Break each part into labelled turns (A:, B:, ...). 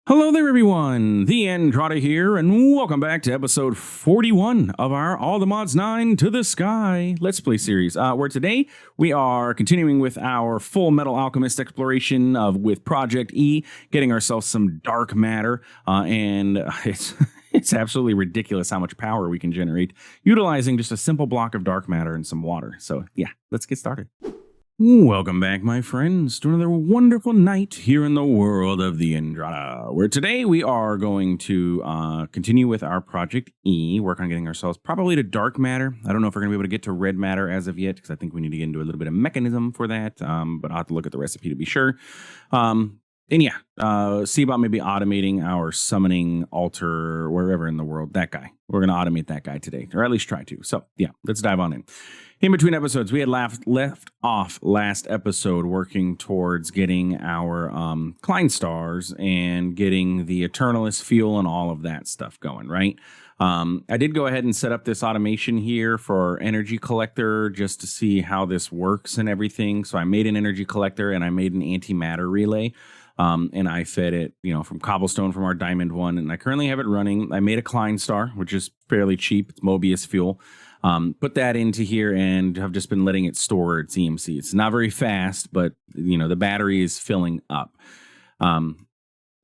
A: Hello there, everyone. TheAndrata here, and welcome back to episode 41 of our All the Mods 9 to the Sky Let's Play series, where today we are continuing with our Full Metal Alchemist exploration with ProjectE, getting ourselves some dark matter, and it's absolutely ridiculous how much power we can generate utilizing just a simple block of dark matter and some water. So yeah, let's get started. Welcome back, my friends, to another wonderful night here in the world of TheAndrata, where today we are going to continue with our Project E, work on getting ourselves probably to dark matter. I don't know if we're going to be able to get to red matter as of yet, because I think we need to get into a little bit of mechanism for that, but I'll have to look at the recipe to be sure. And yeah, see about maybe automating our summoning altar wherever in the world. That guy. We're going to automate that guy today, or at least try to. So yeah, let's dive on in. In between episodes, we had left off last episode working towards getting our Klein stars and getting the Eternalist fuel and all of that stuff going, right? I did go ahead and set up this automation here for energy collector just to see how this works and everything. So I made an energy collector and I made an antimatter relay. And I fed it, from cobblestone from our diamond one, and I currently have it running. I made a Klein star, which is fairly cheap. It's Mobius fuel. Put that into here and have just been letting it store its EMC. It's not very fast, but the battery is filling up. And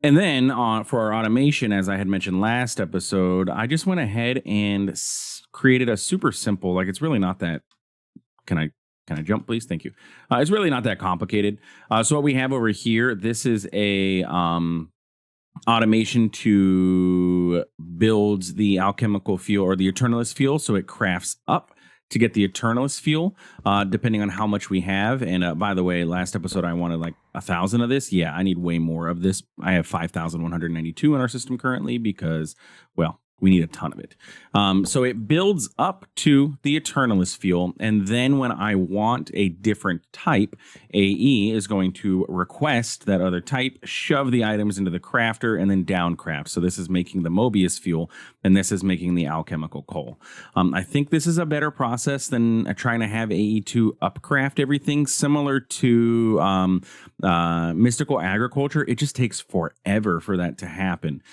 A: then for our automation, as I had mentioned last episode, I just went ahead and created a super simple, it's really not that. Can I jump, please? Thank you. It's really not that complicated. So what we have over here, this is a automation to build the alchemical fuel or the Eternalist fuel. So it crafts up to get the Eternalist fuel, depending on how much we have. And by the way, last episode, I wanted 1,000 of this. Yeah, I need way more of this. I have 5,192 in our system currently because, well, we need a ton of it. So it builds up to the Eternalist fuel. And then when I want a different type, AE is going to request that other type, shove the items into the crafter, and then down craft. So this is making the Mobius fuel, and this is making the alchemical coal. I think this is a better process than trying to have AE2 upcraft everything. Similar to mystical agriculture, it just takes forever for that to happen.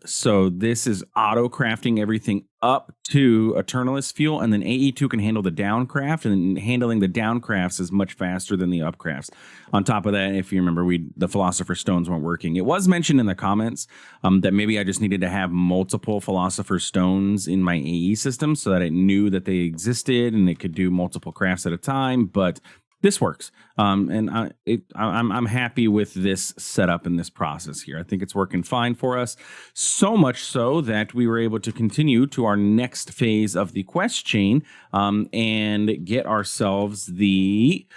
A: So this is auto crafting everything up to Eternalist fuel, and then AE2 can handle the downcraft, and handling the downcrafts is much faster than the upcrafts. On top of that, if you remember, the Philosopher's Stones weren't working. It was mentioned in the comments that maybe I just needed to have multiple Philosopher's Stones in my AE system so that it knew that they existed and it could do multiple crafts at a time, but this works, and I'm happy with this setup and this process here. I think it's working fine for us, so much so that we were able to continue to our next phase of the quest chain and get ourselves the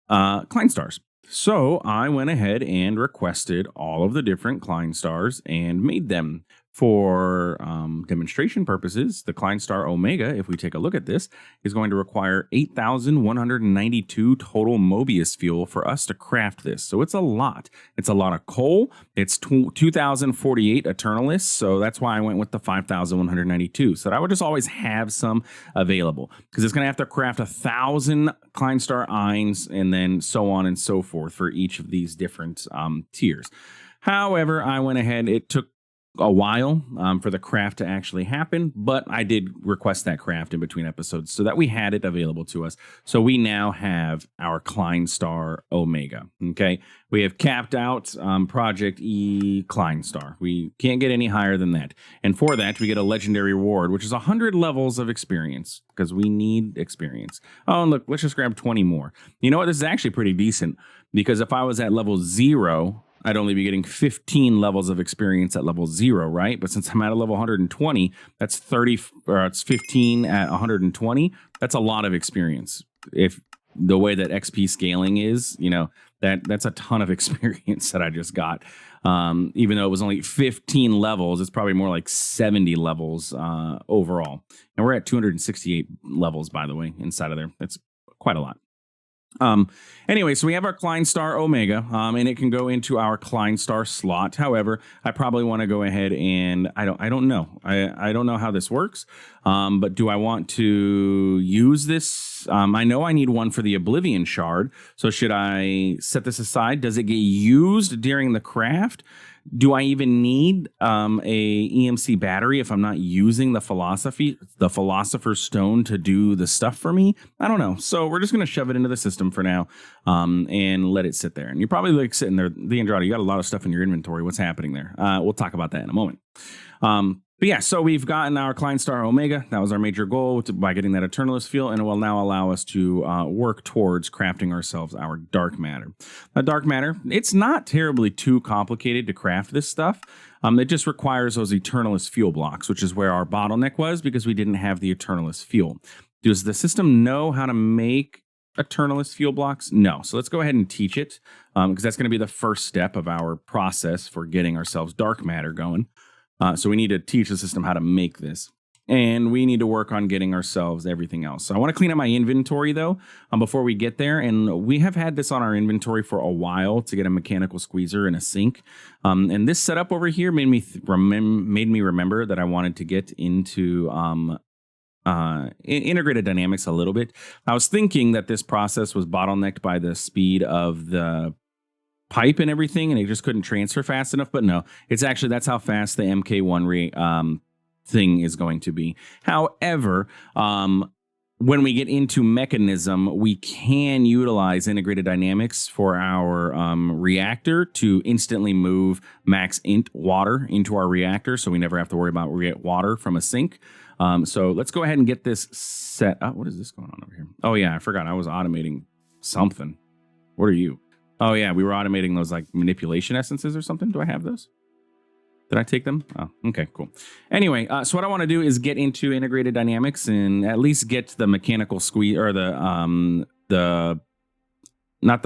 A: Klein stars. So I went ahead and requested all of the different Klein stars and made them. For demonstration purposes, the Klein Star Omega, if we take a look at this, is going to require 8,192 total Mobius fuel for us to craft this. So it's a lot. It's a lot of coal. It's 2,048 Eternalists, so that's why I went with the 5,192. So that I would just always have some available, because it's going to have to craft 1,000 Klein Star Eins and then so on and so forth for each of these different tiers. However, I went ahead, it took a while for the craft to actually happen, but I did request that craft in between episodes so that we had it available to us. So we now have our Klein Star Omega. Okay, we have capped out Project E Klein Star. We can't get any higher than that, and for that we get a legendary reward, which is 100 levels of experience, because we need experience. Oh, and look, let's just grab 20 more. You know what? This is actually pretty decent, because if I was at level 0, I'd only be getting 15 levels of experience at level 0, right? But since I'm at a level 120, that's 30, or it's 15 at 120. That's a lot of experience. If the way that XP scaling is, that's a ton of experience that I just got. Even though it was only 15 levels, it's probably more like 70 levels overall. And we're at 268 levels, by the way, inside of there. That's quite a lot. Anyway, so we have our Klein Star Omega, and it can go into our Klein Star slot. However, I probably want to go ahead and I don't know. I don't know how this works. But do I want to use this I know I need one for the Oblivion Shard. So should I set this aside? Does it get used during the craft? Do I even need a EMC battery if I'm not using the Philosopher's Stone to do the stuff for me? I don't know. So we're just going to shove it into the system for now and let it sit there. And you're probably like sitting there, TheAndrata, you got a lot of stuff in your inventory. What's happening there? We'll talk about that in a moment. But yeah, so we've gotten our Klein Star Omega. That was our major goal by getting that Eternalist feel, and it will now allow us to work towards crafting ourselves our Dark Matter. Dark Matter, it's not terribly too complicated to craft this stuff. It just requires those Eternalist fuel blocks, which is where our bottleneck was because we didn't have the Eternalist fuel. Does the system know how to make Eternalist fuel blocks? No. So let's go ahead and teach it because that's going to be the first step of our process for getting ourselves Dark Matter going. So we need to teach the system how to make this. And we need to work on getting ourselves everything else. So I want to clean up my inventory, though, before we get there. And we have had this on our inventory for a while to get a mechanical squeezer and a sink. And this setup over here made me remember that I wanted to get into integrated dynamics a little bit. I was thinking that this process was bottlenecked by the speed of the pipe and everything, and it just couldn't transfer fast enough. But no, it's actually, that's how fast the MK1 thing is going to be. However, when we get into mechanism, we can utilize integrated dynamics for our reactor to instantly move max int water into our reactor, so we never have to worry about water from a sink. So let's go ahead and get this set up. What is this going on over here? Oh yeah, I forgot I was automating something. What are you? Oh yeah, we were automating those like manipulation essences or something. Do I have those? Did I take them? Oh, okay, cool. Anyway, so what I want to do is get into integrated dynamics and at least get the mechanical squeeze, or not the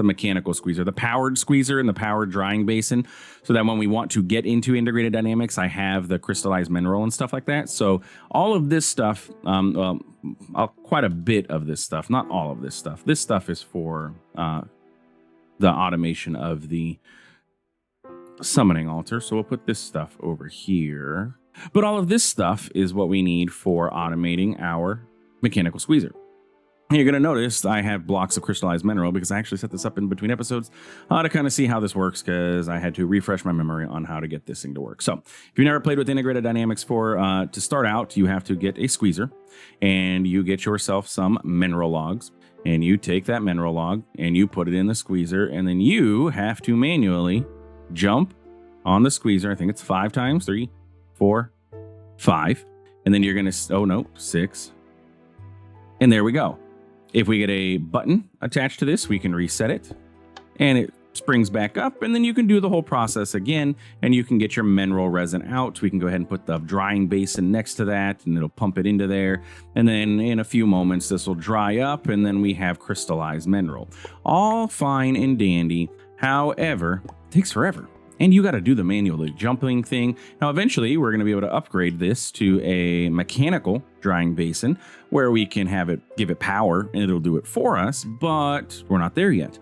A: mechanical squeezer, the powered squeezer and the powered drying basin, so that when we want to get into integrated dynamics, I have the crystallized mineral and stuff like that. So all of this stuff, quite a bit of this stuff, not all of this stuff. This stuff is for the automation of the summoning altar. So we'll put this stuff over here. But all of this stuff is what we need for automating our mechanical squeezer. And you're going to notice I have blocks of crystallized mineral because I actually set this up in between episodes to kind of see how this works, because I had to refresh my memory on how to get this thing to work. So if you've never played with integrated dynamics to start out, you have to get a squeezer and you get yourself some mineral logs. And you take that mineral log and you put it in the squeezer, and then you have to manually jump on the squeezer. I think it's 5 times, 3, 4, 5. And then you're going to, 6. And there we go. If we get a button attached to this, we can reset it and it springs back up, and then you can do the whole process again, and you can get your mineral resin out. We can go ahead and put the drying basin next to that, and it'll pump it into there. And then in a few moments, this will dry up, and then we have crystallized mineral. All fine and dandy. However, it takes forever. And you got to do the manual jumping thing. Now, eventually, we're going to be able to upgrade this to a mechanical drying basin where we can have it, give it power, and it'll do it for us, but we're not there yet.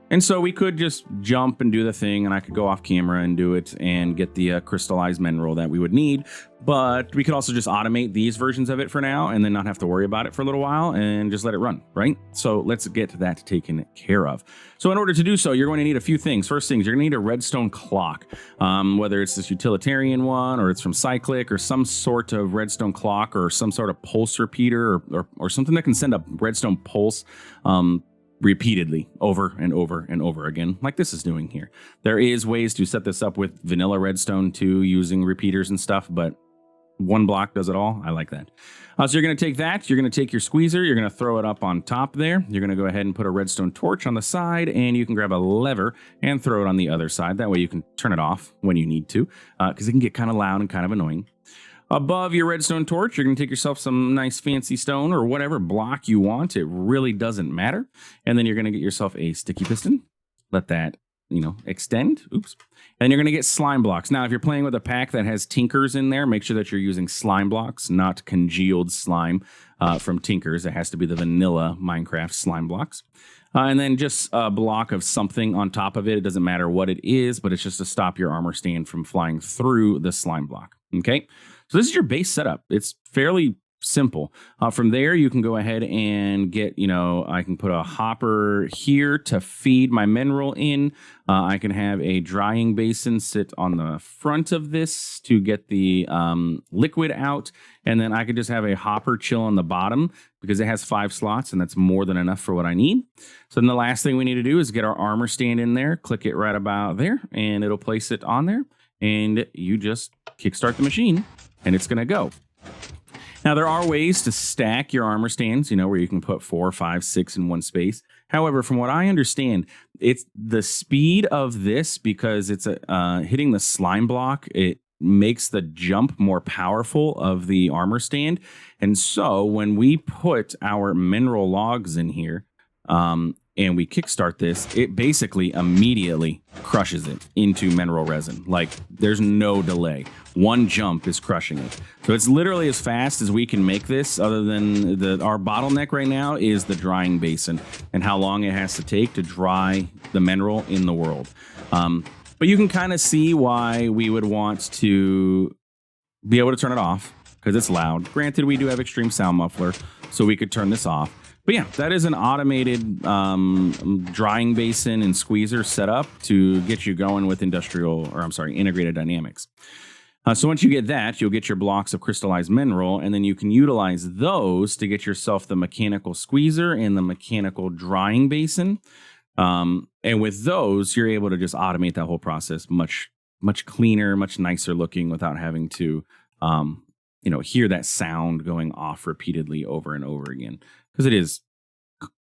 A: And so we could just jump and do the thing, and I could go off camera and do it and get the crystallized mineral that we would need. But we could also just automate these versions of it for now and then not have to worry about it for a little while and just let it run, right? So let's get that taken care of. So in order to do so, you're going to need a few things. First things, you're going to need a redstone clock, whether it's this utilitarian one or it's from Cyclic or some sort of redstone clock or some sort of pulse repeater or something that can send a redstone pulse repeatedly over and over and over again, like this is doing here. There is ways to set this up with vanilla redstone too, using repeaters and stuff, but one block does it all. I like that. So you're going to take that, you're going to take your squeezer, you're going to throw it up on top there. You're going to go ahead and put a redstone torch on the side, and you can grab a lever and throw it on the other side. That way you can turn it off when you need to, because it can get kind of loud and kind of annoying. Above your redstone torch, you're going to take yourself some nice fancy stone or whatever block you want. It really doesn't matter. And then you're going to get yourself a sticky piston. Let that, extend. Oops. And you're going to get slime blocks. Now, if you're playing with a pack that has Tinkers in there, make sure that you're using slime blocks, not congealed slime from Tinkers. It has to be the vanilla Minecraft slime blocks. And then just a block of something on top of it. It doesn't matter what it is, but it's just to stop your armor stand from flying through the slime block. Okay? So this is your base setup. It's fairly simple. From there, you can go ahead and get, I can put a hopper here to feed my mineral in. I can have a drying basin sit on the front of this to get the liquid out. And then I could just have a hopper chill on the bottom because it has 5 slots and that's more than enough for what I need. So then the last thing we need to do is get our armor stand in there, click it right about there, and it'll place it on there. And you just kickstart the machine and it's going to go. Now, there are ways to stack your armor stands, where you can put 4, 5, 6 in one space. However, from what I understand, it's the speed of this, because it's hitting the slime block, it makes the jump more powerful of the armor stand. And so when we put our mineral logs in here and we kickstart this, it basically immediately crushes it into mineral resin. Like, there's no delay. One jump is crushing it. So it's literally as fast as we can make this, other than our bottleneck right now is the drying basin and how long it has to take to dry the mineral in the world. But you can kind of see why we would want to be able to turn it off, because it's loud. Granted, we do have extreme sound muffler, so we could turn this off. But yeah, that is an automated drying basin and squeezer setup to get you going with integrated dynamics. So once you get that, you'll get your blocks of crystallized mineral, and then you can utilize those to get yourself the mechanical squeezer and the mechanical drying basin. And with those, you're able to just automate that whole process much, much cleaner, much nicer looking without having to, hear that sound going off repeatedly over and over again. Because it is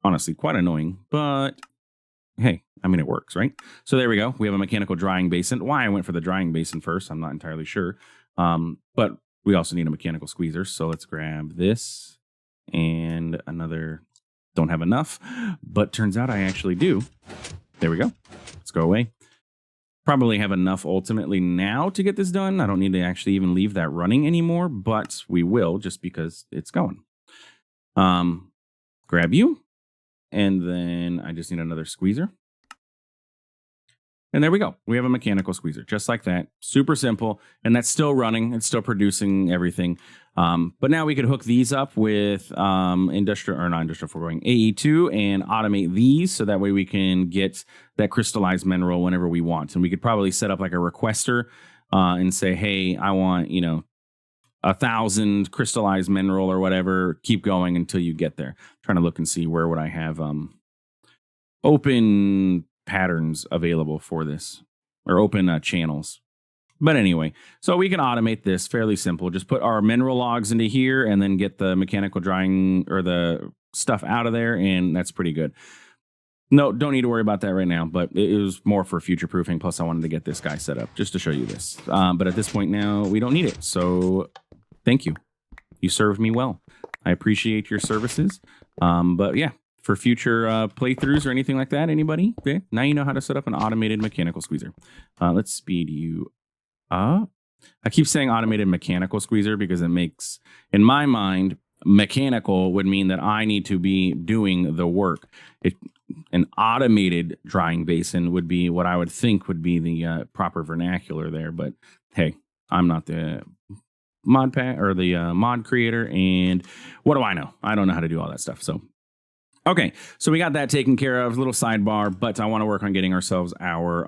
A: honestly quite annoying, but hey, it works, right? So there we go. We have a mechanical drying basin. Why I went for the drying basin first, I'm not entirely sure. But we also need a mechanical squeezer. So let's grab this and another. Don't have enough, but turns out I actually do. There we go. Let's go away. Probably have enough ultimately now to get this done. I don't need to actually even leave that running anymore, but we will, just because it's going. Grab you, and then I just need another squeezer. And there we go. We have a mechanical squeezer, just like that. Super simple, and that's still running. It's still producing everything. But now we could hook these up with AE2 and automate these, so that way we can get that crystallized mineral whenever we want. And we could probably set up like a requester and say, hey, I want, 1,000 crystallized mineral or whatever. Keep going until you get there. I'm trying to look and see where would I have open patterns available for this, or open channels. But anyway, so we can automate this fairly simple. Just put our mineral logs into here and then get the mechanical drying or the stuff out of there, and that's pretty good. No, don't need to worry about that right now, but it was more for future proofing. Plus, I wanted to get this guy set up just to show you this. But at this point now, we don't need it. So thank you. You served me well. I appreciate your services. But yeah, for future playthroughs or anything like that, anybody? Okay, now you know how to set up an automated mechanical squeezer. Let's speed you up. I keep saying automated mechanical squeezer because it makes, in my mind, mechanical would mean that I need to be doing the work. An automated drying basin would be what I would think would be the proper vernacular there. But hey, I'm not the MODPACK or the mod creator, and what do I know? I don't know how to do all that stuff. So okay, so we got that taken care of. Little sidebar, but I want to work on getting ourselves our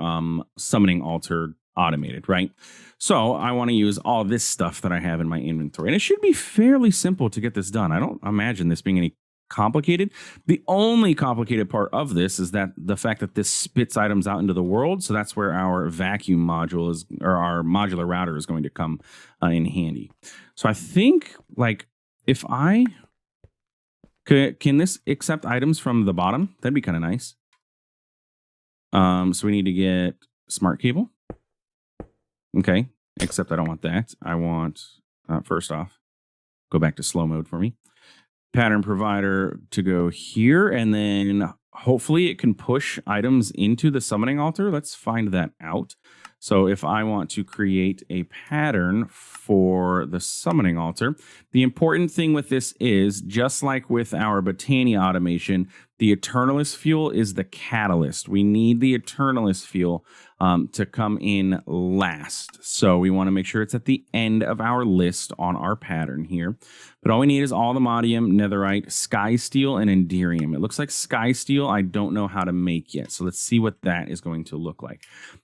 A: summoning altar automated, right? So I want to use all this stuff that I have in my inventory, and it should be fairly simple to get this done. I don't imagine this being any complicated. The only complicated part of this is that the fact that this spits items out into the world. So that's where our vacuum module is, or our modular router is going to come in handy. So I think, like, if I can this accept items from the bottom? That'd be kind of nice. So we need to get smart cable. Okay, except I don't want that. I want, first off, go back to slow mode for me. Pattern provider to go here, and then hopefully it can push items into the summoning altar. Let's find that out. So if I want to create a pattern for the summoning altar, the important thing with this is, just like with our Botania automation, The Eternalist fuel is the catalyst. We need the Eternalist fuel to come in last. So we want to make sure it's at the end of our list on our pattern here. But all we need is Allthemodium, Netherite, Sky Steel, and Enderium. It looks like Sky Steel I don't know how to make yet. So let's see what that is going to look like.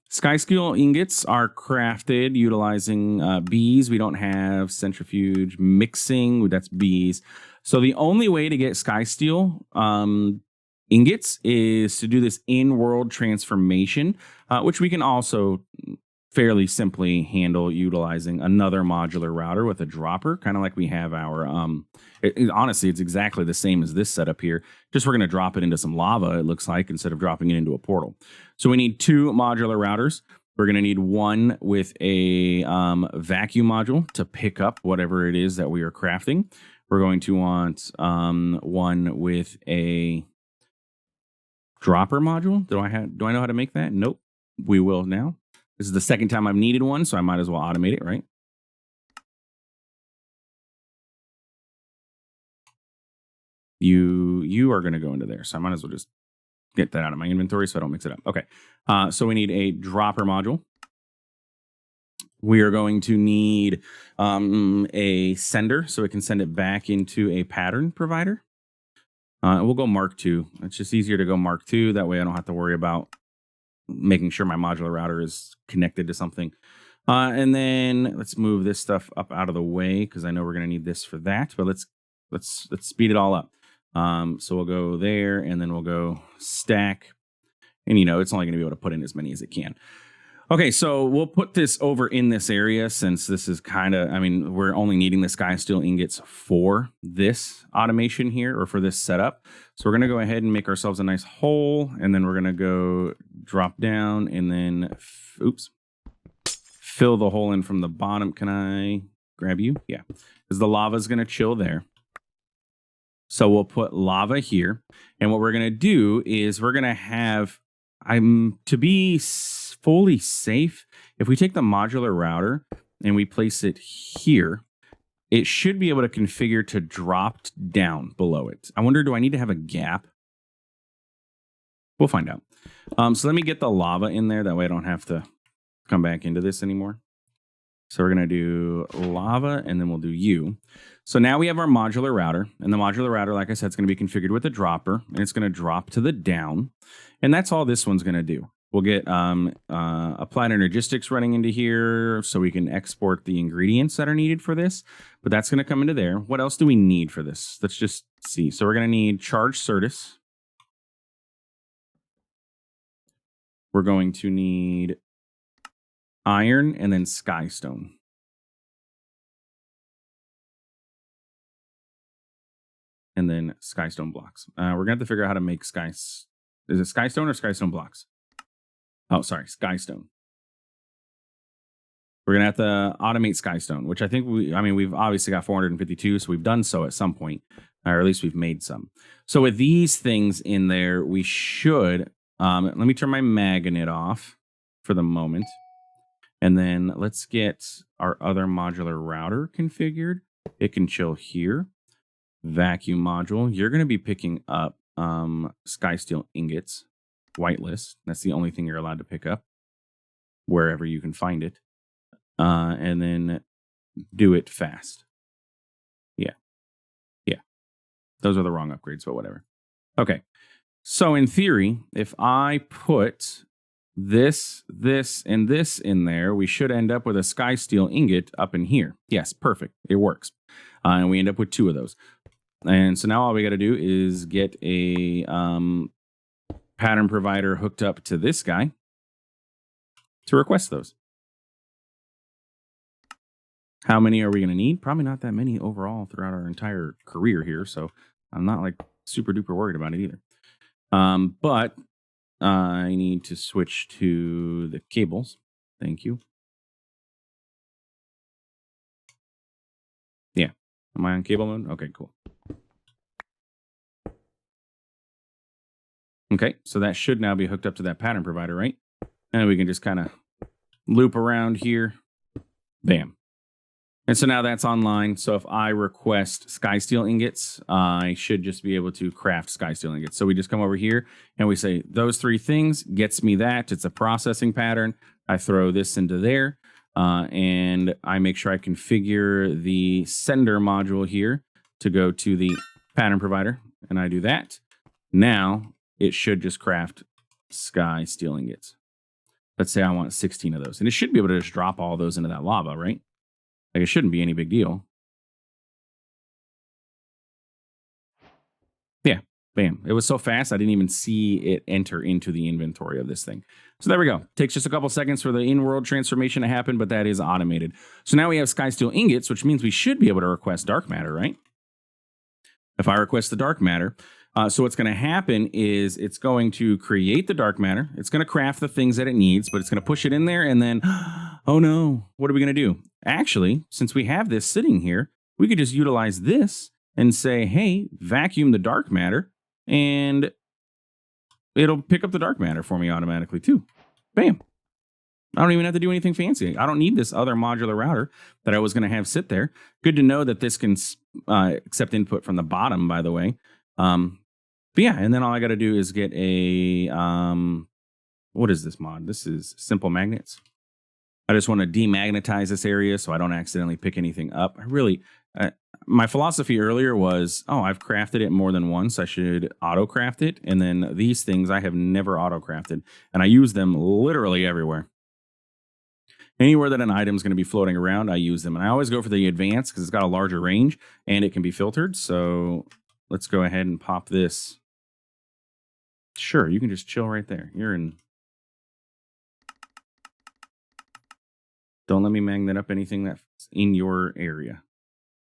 A: Sky Steel ingots are crafted utilizing bees. We don't have centrifuge mixing. That's bees. So the only way to get Sky Steel ingots is to do this in-world transformation, which we can also fairly simply handle utilizing another modular router with a dropper, kind of like we have our, honestly, it's exactly the same as this setup here. Just we're going to drop it into some lava, it looks like, instead of dropping it into a portal. So we need 2 modular routers. We're going to need one with a vacuum module to pick up whatever it is that we are crafting. We're going to want one with a dropper module. Do I know how to make that? Nope. We will now. This is the second time I've needed one, so I might as well automate it, right? You are going to go into there, so I might as well just get that out of my inventory so I don't mix it up. Okay, so we need a dropper module. We are going to need a sender so it can send it back into a pattern provider. We'll go Mark II. It's just easier to go Mark II. That way I don't have to worry about making sure my modular router is connected to something. And then let's move this stuff up out of the way because I know we're going to need this for that. But let's speed it all up. So we'll go there and then we'll go stack. And it's only going to be able to put in as many as it can. Okay, so we'll put this over in this area since this is kind of, we're only needing the Sky Steel ingots for this automation here or for this setup. So we're going to go ahead and make ourselves a nice hole, and then we're going to go drop down and then, fill the hole in from the bottom. Can I grab you? Yeah, because the lava is going to chill there. So we'll put lava here, and what we're going to do is we're going to have, to be fully safe, if we take the modular router and we place it here, it should be able to configure to drop down below it. I wonder, do I need to have a gap? We'll find out. So let me get the lava in there. That way I don't have to come back into this anymore. So we're going to do lava and then we'll do U. So now we have our modular router, and the modular router, like I said, is going to be configured with a dropper, and it's going to drop to the down. And that's all this one's going to do. We'll get applied energistics running into here so we can export the ingredients that are needed for this. But that's going to come into there. What else do we need for this? Let's just see. So we're going to need charged Certus. We're going to need iron and then skystone. And then skystone blocks. We're going to have to figure out how to make is it skystone or skystone blocks? Oh, sorry, skystone. We're going to have to automate skystone, which I think we've obviously got 452, so we've done so at some point, or at least we've made some. So with these things in there, we should, let me turn my magnet off for the moment. And then let's get our other modular router configured. It can chill here. Vacuum module. You're going to be picking up Sky Steel ingots, whitelist. That's the only thing you're allowed to pick up wherever you can find it. And then do it fast. Yeah. Those are the wrong upgrades, but whatever. Okay. So in theory, if I put this, and this in there, we should end up with a Sky Steel ingot up in here. Yes, perfect. It works. And we end up with 2 of those. And so now all we got to do is get a pattern provider hooked up to this guy to request those. How many are we going to need? Probably not that many overall throughout our entire career here. So I'm not like super duper worried about it either. But I need to switch to the cables. Thank you. Yeah. Am I on cable mode? Okay, cool. Okay, so that should now be hooked up to that pattern provider, right? And we can just kind of loop around here. Bam. And so now that's online. So if I request sky steel ingots, I should just be able to craft sky steel ingots. So we just come over here and we say those three things gets me that. It's a processing pattern. I throw this into there and I make sure I configure the sender module here to go to the pattern provider. And I do that. Now it should just craft sky steel ingots. Let's say I want 16 of those. And it should be able to just drop all those into that lava, right? Like, it shouldn't be any big deal. Yeah, bam. It was so fast, I didn't even see it enter into the inventory of this thing. So there we go. Takes just a couple seconds for the in-world transformation to happen, but that is automated. So now we have sky steel ingots, which means we should be able to request dark matter, right? If I request the dark matter, so what's going to happen is it's going to create the dark matter. It's going to craft the things that it needs, but it's going to push it in there and then, oh no, what are we going to do? Actually, since we have this sitting here, we could just utilize this and say, hey, vacuum the dark matter, and it'll pick up the dark matter for me automatically too. Bam. I don't even have to do anything fancy. I don't need this other modular router that I was going to have sit there. Good to know that this can accept input from the bottom, by the way. But yeah, and then all I got to do is get a, what is this mod? This is simple magnets. I just want to demagnetize this area so I don't accidentally pick anything up. My philosophy earlier was, oh, I've crafted it more than once. I should auto craft it. And then these things I have never auto crafted, and I use them literally everywhere. Anywhere that an item is going to be floating around, I use them. And I always go for the advanced because it's got a larger range and it can be filtered. So let's go ahead and pop this. Sure, you can just chill right there. You're in. Don't let me magnet up anything that's in your area.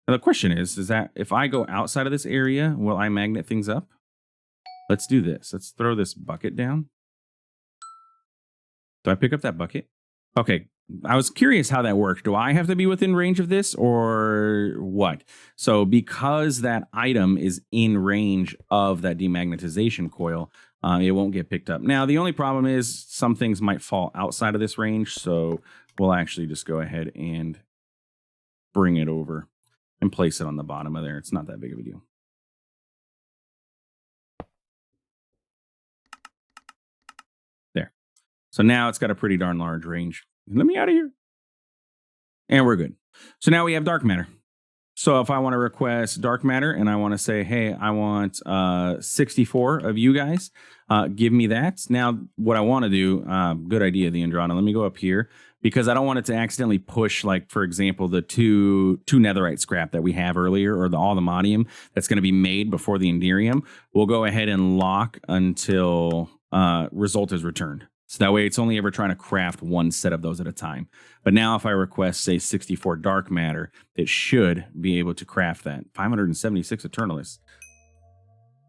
A: Now the question is that if I go outside of this area, will I magnet things up? Let's do this. Let's throw this bucket down. Do I pick up that bucket? Okay. I was curious how that worked. Do I have to be within range of this or what? So because that item is in range of that demagnetization coil, it won't get picked up. Now, the only problem is some things might fall outside of this range. So we'll actually just go ahead and bring it over and place it on the bottom of there. It's not that big of a deal. There. So now it's got a pretty darn large range. Let me out of here. And we're good. So now we have dark matter. So if I want to request dark matter and I want to say, hey, I want 64 of you guys, give me that. Now, what I want to do, good idea, TheAndrata. Let me go up here because I don't want it to accidentally push, like, for example, the two netherite scrap that we have earlier or all the modium that's going to be made before the enderium. We'll go ahead and lock until result is returned. So that way it's only ever trying to craft one set of those at a time. But now if I request, say, 64 dark matter, it should be able to craft that. 576 Eternalists.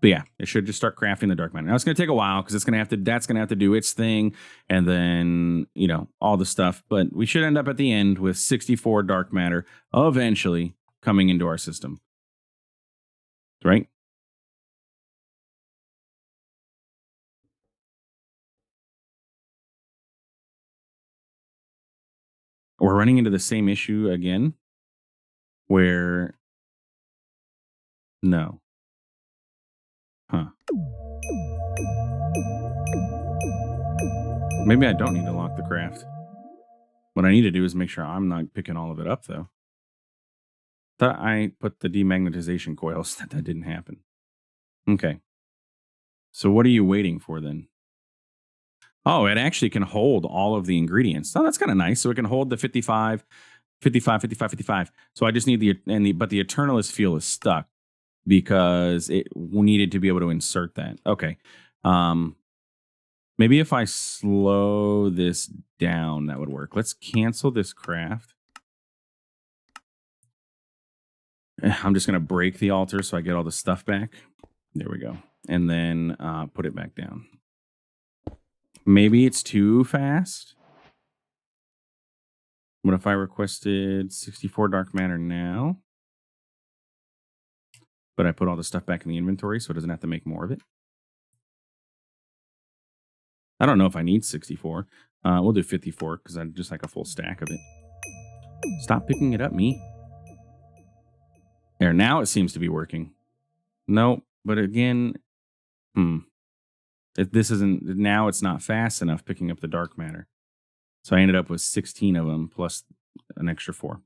A: But yeah, it should just start crafting the dark matter. Now it's going to take a while because that's going to have to do its thing and then, you know, all the stuff. But we should end up at the end with 64 dark matter eventually coming into our system. Right? We're running into the same issue again where no. Huh. Maybe I don't need to lock the craft. What I need to do is make sure I'm not picking all of it up, though. Thought I put the demagnetization coils. That didn't happen. Okay. So what are you waiting for then? Oh, it actually can hold all of the ingredients. Oh, that's kind of nice. So it can hold the 55, 55, 55, 55. So I just need but the Eternalist fuel is stuck because it needed to be able to insert that. Okay. Maybe if I slow this down, that would work. Let's cancel this craft. I'm just going to break the altar so I get all the stuff back. There we go. And then put it back down. Maybe it's too fast. What if I requested 64 dark matter now? But I put all the stuff back in the inventory so it doesn't have to make more of it. I don't know if I need 64. We'll do 54 because I just like a full stack of it. Stop picking it up, me. There, now it seems to be working. Nope. But again, this isn't, now it's not fast enough picking up the dark matter. So I ended up with 16 of them plus an extra 4.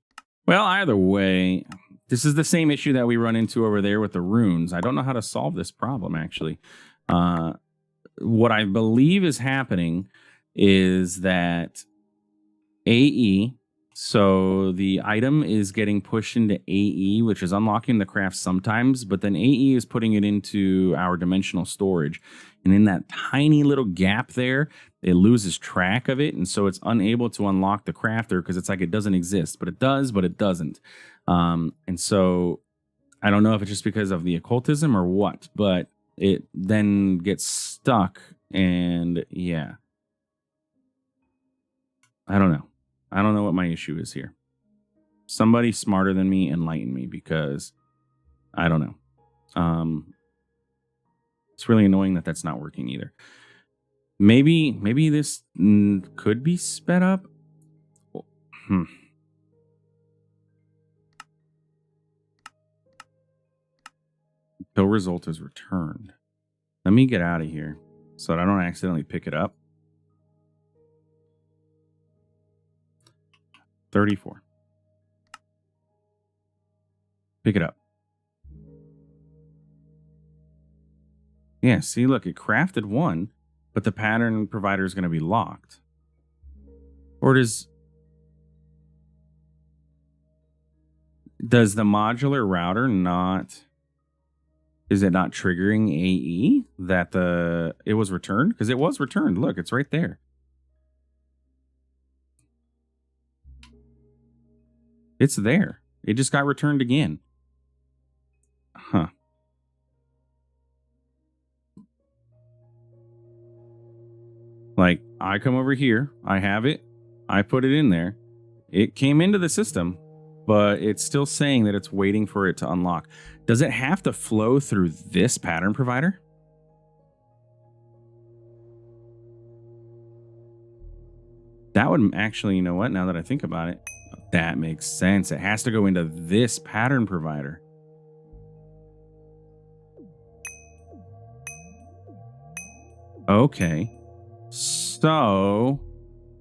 A: Well, either way, this is the same issue that we run into over there with the runes. I don't know how to solve this problem, actually. What I believe is happening is that AE, so the item is getting pushed into AE, which is unlocking the craft sometimes, but then AE is putting it into our dimensional storage. And in that tiny little gap there, it loses track of it. And so it's unable to unlock the crafter because it's like it doesn't exist, but it does, but it doesn't. And so I don't know if it's just because of the occultism or what, but it then gets stuck. And yeah, I don't know. I don't know what my issue is here. Somebody smarter than me enlighten me, because I don't know. It's really annoying that that's not working either. Maybe this could be sped up. Until result is returned. Let me get out of here so that I don't accidentally pick it up. 34. Pick it up. Yeah, see, look, it crafted one, but the pattern provider is going to be locked. Or does the modular router not, is it not triggering AE that it was returned? Because it was returned. Look, it's right there. It's there. It just got returned again. Huh. Like, I come over here, I have it, I put it in there, it came into the system, but it's still saying that it's waiting for it to unlock. Does it have to flow through this pattern provider? That would actually, you know what, now that I think about it, that makes sense. It has to go into this pattern provider. Okay. So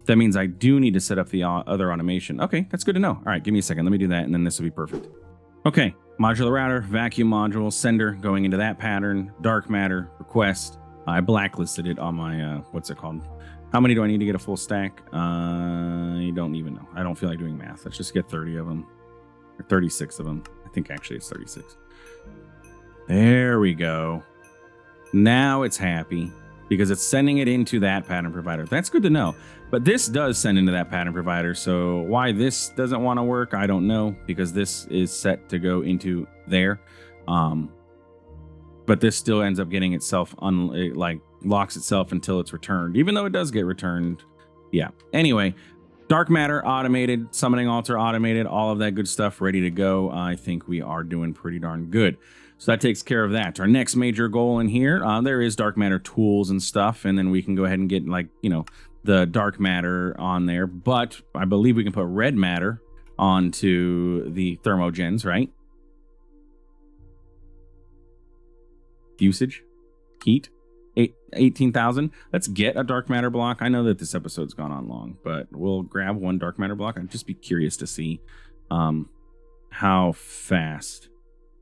A: that means I do need to set up the other automation. Okay, that's good to know. All right, give me a second. Let me do that, and then this will be perfect. Okay, modular router, vacuum module, sender going into that pattern, dark matter, request. I blacklisted it on my, what's it called? How many do I need to get a full stack? I don't even know. I don't feel like doing math. Let's just get 30 of them, or 36 of them. I think actually it's 36. There we go. Now it's happy, because it's sending it into that pattern provider. That's good to know. But this does send into that pattern provider. So why this doesn't want to work, I don't know, because this is set to go into there. But this still ends up getting itself, it locks itself until it's returned, even though it does get returned. Yeah. Anyway, dark matter automated, summoning altar automated, all of that good stuff ready to go. I think we are doing pretty darn good. So that takes care of that. Our next major goal in here, there is dark matter tools and stuff, and then we can go ahead and get, like, you know, the dark matter on there. But I believe we can put red matter onto the thermogens, right? Usage, heat, 18,000. Let's get a dark matter block. I know that this episode's gone on long, but we'll grab one dark matter block. I'd just be curious to see how fast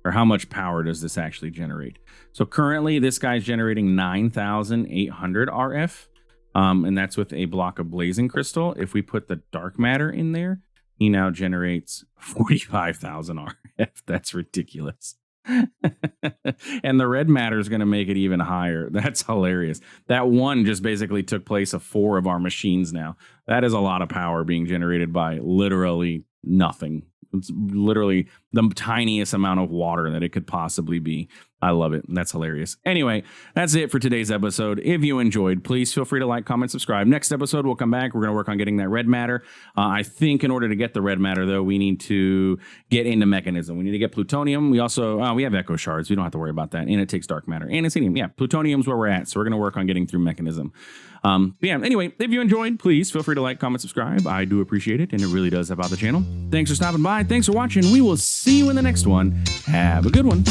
A: or how much power does this actually generate. So currently this guy's generating 9,800 RF, and that's with a block of blazing crystal. If we put the dark matter in there, he now generates 45,000 RF. That's ridiculous. And the red matter is going to make it even higher. That's hilarious. That one just basically took place of 4 of our machines now. That is a lot of power being generated by literally nothing. It's literally the tiniest amount of water that it could possibly be. I love it. That's hilarious. Anyway, that's it for today's episode. If you enjoyed, please feel free to like, comment, subscribe. Next episode, we'll come back. We're going to work on getting that red matter. I think in order to get the red matter, though, we need to get into mechanism. We need to get plutonium. We also, we have echo shards. We don't have to worry about that. And it takes dark matter. And insanium. Yeah, plutonium's where we're at. So we're going to work on getting through mechanism. Yeah, anyway, if you enjoyed, please feel free to like, comment, subscribe. I do appreciate it, and it really does help out the channel. Thanks for stopping by. Thanks for watching. We will see see you in the next one. Have a good one.